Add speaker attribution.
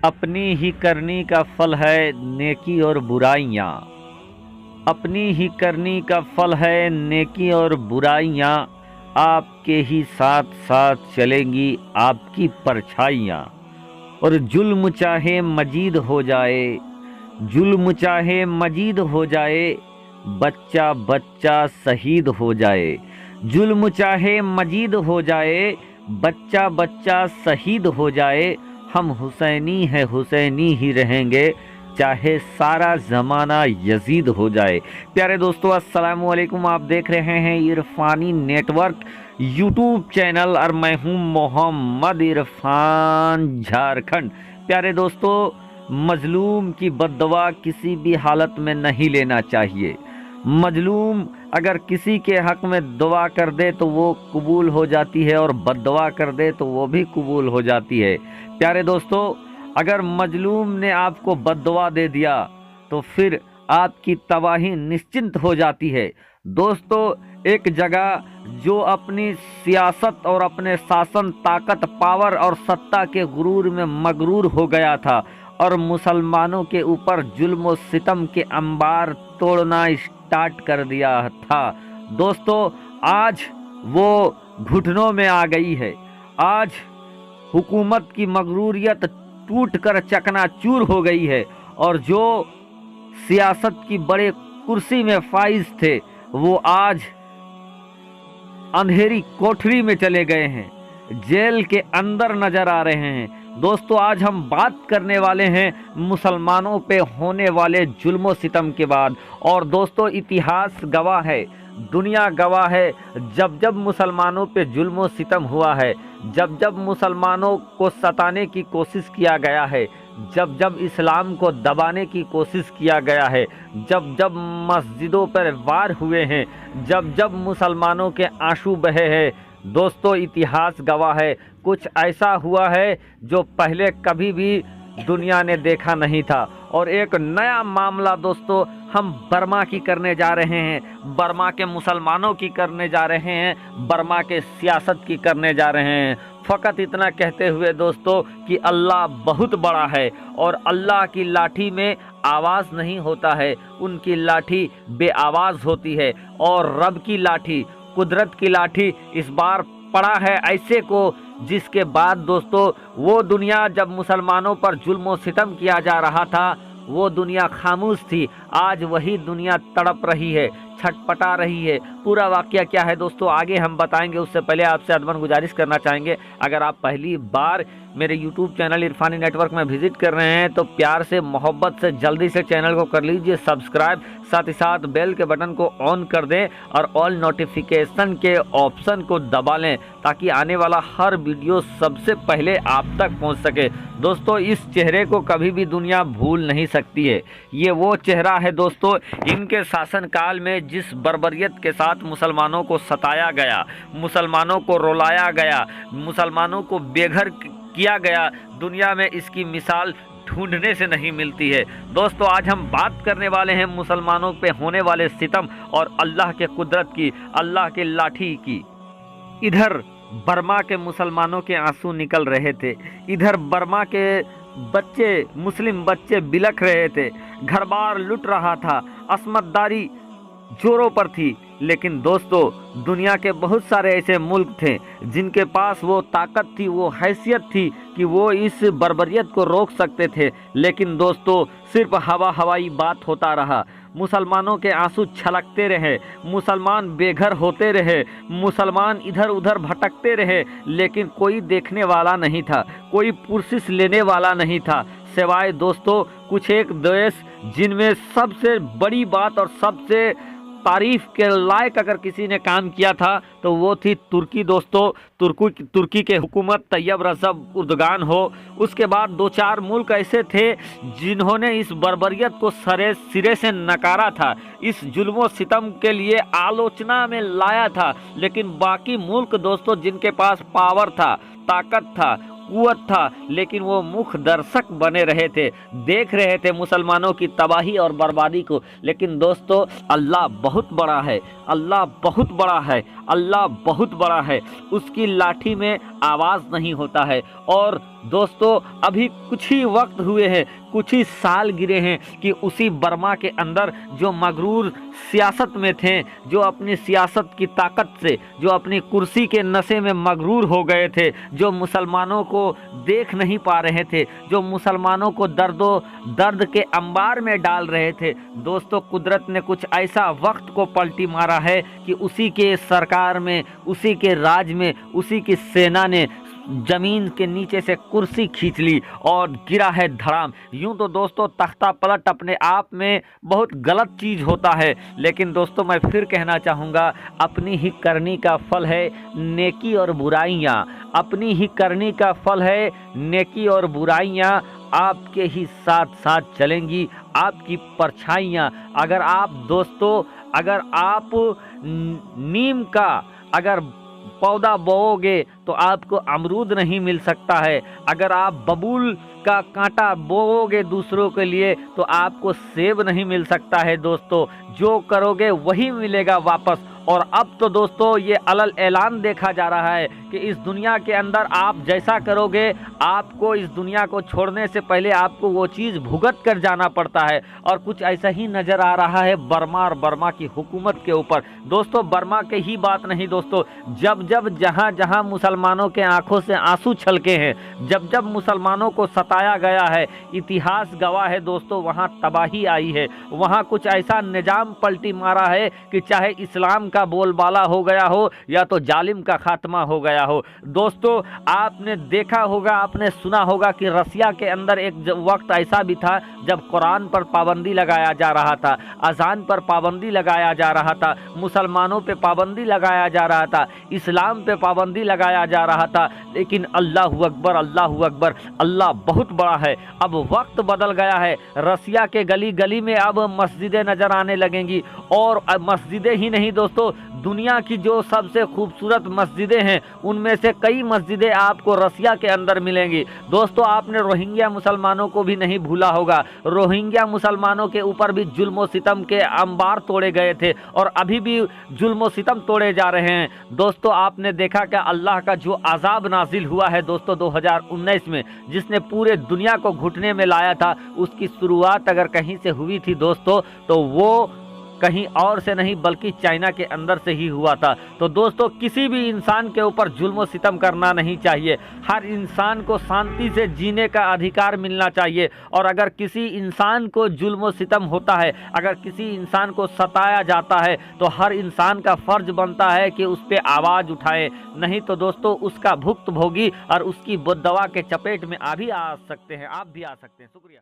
Speaker 1: अपनी ही करनी का फल है नेकी और बुराइयाँ। अपनी ही करनी का फल है नेकी और बुराइयाँ। आपके ही साथ साथ चलेंगी आपकी परछाइयाँ। और जुल्म चाहे मजीद हो जाए, जुल्म चाहे मजीद हो जाए, बच्चा बच्चा शहीद हो जाए। जुल्म चाहे मजीद हो जाए, बच्चा बच्चा शहीद हो जाए। हम हुसैनी है, हुसैनी ही रहेंगे, चाहे सारा ज़माना यजीद हो जाए। प्यारे दोस्तों, अस्सलाम वालेकुम। आप देख रहे हैं इरफानी नेटवर्क यूट्यूब चैनल और मैं हूं मोहम्मद इरफान, झारखंड। प्यारे दोस्तों, मजलूम की बद्दुआ किसी भी हालत में नहीं लेना चाहिए। मजलूम अगर किसी के हक में दुआ कर दे तो वो कबूल हो जाती है, और बद्दुआ कर दे तो वो भी कबूल हो जाती है। प्यारे दोस्तों, अगर मजलूम ने आपको बद्दुआ दे दिया तो फिर आपकी तबाही निश्चिंत हो जाती है। दोस्तों, एक जगह जो अपनी सियासत और अपने शासन, ताकत, पावर और सत्ता के गुरूर में मगरूर हो गया था और मुसलमानों के ऊपर जुल्म और सितम के अंबार तोड़ना स्टार्ट कर दिया था। दोस्तों, आज वो घुटनों में आ गई है। आज हुकूमत की मगरूरियत टूट कर चकनाचूर हो गई है, और जो सियासत की बड़े कुर्सी में फाइज थे वो आज अंधेरी कोठरी में चले गए हैं, जेल के अंदर नजर आ रहे हैं। दोस्तों, आज हम बात करने वाले हैं मुसलमानों पे होने वाले जुल्म सितम के बाद। और दोस्तों, इतिहास गवाह है, दुनिया गवाह है, जब जब मुसलमानों पे जुल्म सितम हुआ है, जब जब मुसलमानों को सताने की कोशिश किया गया है, जब जब इस्लाम को दबाने की कोशिश किया गया है, जब जब मस्जिदों पर वार हुए हैं, जब जब मुसलमानों के आंसू बहे हैं, दोस्तों इतिहास गवाह है, कुछ ऐसा हुआ है जो पहले कभी भी दुनिया ने देखा नहीं था। और एक नया मामला दोस्तों हम बर्मा की करने जा रहे हैं, बर्मा के मुसलमानों की करने जा रहे हैं, बर्मा के सियासत की करने जा रहे हैं। फ़कत इतना कहते हुए दोस्तों कि अल्लाह बहुत बड़ा है, और अल्लाह की लाठी में आवाज़ नहीं होता है, उनकी लाठी बेआवाज़ होती है। और रब की लाठी, कुदरत की लाठी इस बार पड़ा है ऐसे को जिसके बाद दोस्तों वो दुनिया जब मुसलमानों पर जुल्म और सितम किया जा रहा था वो दुनिया खामोश थी। आज वही दुनिया तड़प रही है, छटपटा रही है। पूरा वाकया क्या है दोस्तों आगे हम बताएंगे, उससे पहले आपसे अदबन गुजारिश करना चाहेंगे, अगर आप पहली बार मेरे यूट्यूब चैनल इरफानी नेटवर्क में विजिट कर रहे हैं तो प्यार से, मोहब्बत से जल्दी से चैनल को कर लीजिए सब्सक्राइब, साथ ही साथ बेल के बटन को ऑन कर दें और ऑल नोटिफिकेशन के ऑप्शन को दबा लें ताकि आने वाला हर वीडियो सबसे पहले आप तक पहुंच सके। दोस्तों, इस चेहरे को कभी भी दुनिया भूल नहीं सकती है। ये वो चेहरा है दोस्तों, इनके शासनकाल में जिस बर्बरियत के साथ मुसलमानों को सताया गया, मुसलमानों को रुलाया गया, मुसलमानों को बेघर किया गया, दुनिया में इसकी मिसाल ढूंढने से नहीं मिलती है। दोस्तों, आज हम बात करने वाले हैं मुसलमानों पे होने वाले सितम और अल्लाह के कुदरत की, अल्लाह के लाठी की। इधर बर्मा के मुसलमानों के आंसू निकल रहे थे, इधर बर्मा के बच्चे, मुस्लिम बच्चे बिलख रहे थे, घर बार लुट रहा था, अस्मतदारी जोरों पर थी। लेकिन दोस्तों, दुनिया के बहुत सारे ऐसे मुल्क थे जिनके पास वो ताकत थी, वो हैसियत थी कि वो इस बर्बरियत को रोक सकते थे। लेकिन दोस्तों, सिर्फ हवाई बात होता रहा, मुसलमानों के आंसू छलकते रहे, मुसलमान बेघर होते रहे, मुसलमान इधर उधर भटकते रहे, लेकिन कोई देखने वाला नहीं था, कोई पुरसिस लेने वाला नहीं था, सिवाय दोस्तों कुछ एक देश जिनमें सबसे बड़ी बात और सबसे तारीफ के लायक अगर किसी ने काम किया था तो वो थी तुर्की। दोस्तों, तुर्की के हुकूमत तैयब रजब उर्दगान हो, उसके बाद दो चार मुल्क ऐसे थे जिन्होंने इस बर्बरियत को सिरे से नकारा था, इस जुल्म सितम के लिए आलोचना में लाया था। लेकिन बाकी मुल्क दोस्तों जिनके पास पावर था, ताकत था, कुव्वत था, लेकिन वो मुख दर्शक बने रहे थे, देख रहे थे मुसलमानों की तबाही और बर्बादी को। लेकिन दोस्तों, अल्लाह बहुत बड़ा है, अल्लाह बहुत बड़ा है, अल्लाह बहुत बड़ा है, उसकी लाठी में आवाज़ नहीं होता है। और दोस्तों अभी कुछ ही वक्त हुए हैं, कुछ ही साल गिरे हैं कि उसी बर्मा के अंदर जो मगरूर सियासत में थे, जो अपनी सियासत की ताकत से, जो अपनी कुर्सी के नशे में मगरूर हो गए थे, जो मुसलमानों को देख नहीं पा रहे थे, जो मुसलमानों को दर्द के अंबार में डाल रहे थे, दोस्तों कुदरत ने कुछ ऐसा वक्त को पलटी मारा है कि उसी के सरकार में, उसी के राज में, उसी की सेना ने जमीन के नीचे से कुर्सी खींच ली और गिरा है धड़ाम। यूं तो दोस्तों तख्ता पलट अपने आप में बहुत गलत चीज़ होता है, लेकिन दोस्तों मैं फिर कहना चाहूँगा, अपनी ही करनी का फल है नेकी और बुराइयाँ, अपनी ही करनी का फल है नेकी और बुराइयाँ आपके ही साथ साथ चलेंगी, आपकी परछाइयाँ। अगर आप दोस्तों, अगर आप नीम का अगर पौधा बोओगे तो आपको अमरूद नहीं मिल सकता है, अगर आप बबूल का कांटा बोओगे दूसरों के लिए तो आपको सेब नहीं मिल सकता है। दोस्तों जो करोगे वही मिलेगा वापस। और अब तो दोस्तों ये अलल ऐलान देखा जा रहा है कि इस दुनिया के अंदर आप जैसा करोगे, आपको इस दुनिया को छोड़ने से पहले आपको वो चीज़ भुगत कर जाना पड़ता है। और कुछ ऐसा ही नज़र आ रहा है बर्मा और बर्मा की हुकूमत के ऊपर। दोस्तों बर्मा के ही बात नहीं दोस्तों, जब जब जहाँ जहाँ मुसलमानों के आंखों से आंसू छलके हैं, जब जब मुसलमानों को सताया गया है, इतिहास गवाह है दोस्तों, वहाँ तबाही आई है, वहाँ कुछ ऐसा निजाम पलटी मारा है कि चाहे इस्लाम का बोलबाला हो गया हो या तो जालिम का खात्मा हो गया हो। दोस्तों आपने देखा होगा, आपने सुना होगा कि रसिया के अंदर एक वक्त ऐसा भी था जब कुरान पर पाबंदी लगाया जा रहा था, अजान पर पाबंदी लगाया जा रहा था, मुसलमानों पे पाबंदी लगाया जा रहा था, इस्लाम पे पाबंदी लगाया जा रहा था। लेकिन अल्लाहु अकबर, अल्लाहु अकबर, अल्लाह बहुत बड़ा है। अब वक्त बदल गया है, रसिया के गली गली में अब मस्जिदें नजर आने लगेंगी। और मस्जिदें ही नहीं दोस्तों, दुनिया की जो सबसे खूबसूरत मस्जिदें हैं उनमें से कई मस्जिदें आपको रसिया के अंदर मिलेंगी। दोस्तों आपने रोहिंग्या मुसलमानों को भी नहीं भूला होगा, रोहिंग्या मुसलमानों के ऊपर भी जुल्म सितम के अंबार तोड़े गए थे और अभी भी जुल्म सितम तोड़े जा रहे हैं। दोस्तों आपने देखा कि अल्लाह का जो अजाब नाजिल हुआ है दोस्तों 2019 में, जिसने पूरे दुनिया को घुटने में लाया था, उसकी शुरुआत अगर कहीं से हुई थी दोस्तों तो वो कहीं और से नहीं बल्कि चाइना के अंदर से ही हुआ था। तो दोस्तों किसी भी इंसान के ऊपर जुल्म सितम करना नहीं चाहिए, हर इंसान को शांति से जीने का अधिकार मिलना चाहिए। और अगर किसी इंसान को जुल्म सितम होता है, अगर किसी इंसान को सताया जाता है तो हर इंसान का फर्ज बनता है कि उस पर आवाज़ उठाए, नहीं तो दोस्तों उसका भुगत भोगी और उसकी बददवा के चपेट में आप भी आ सकते हैं, आप भी आ सकते हैं। शुक्रिया।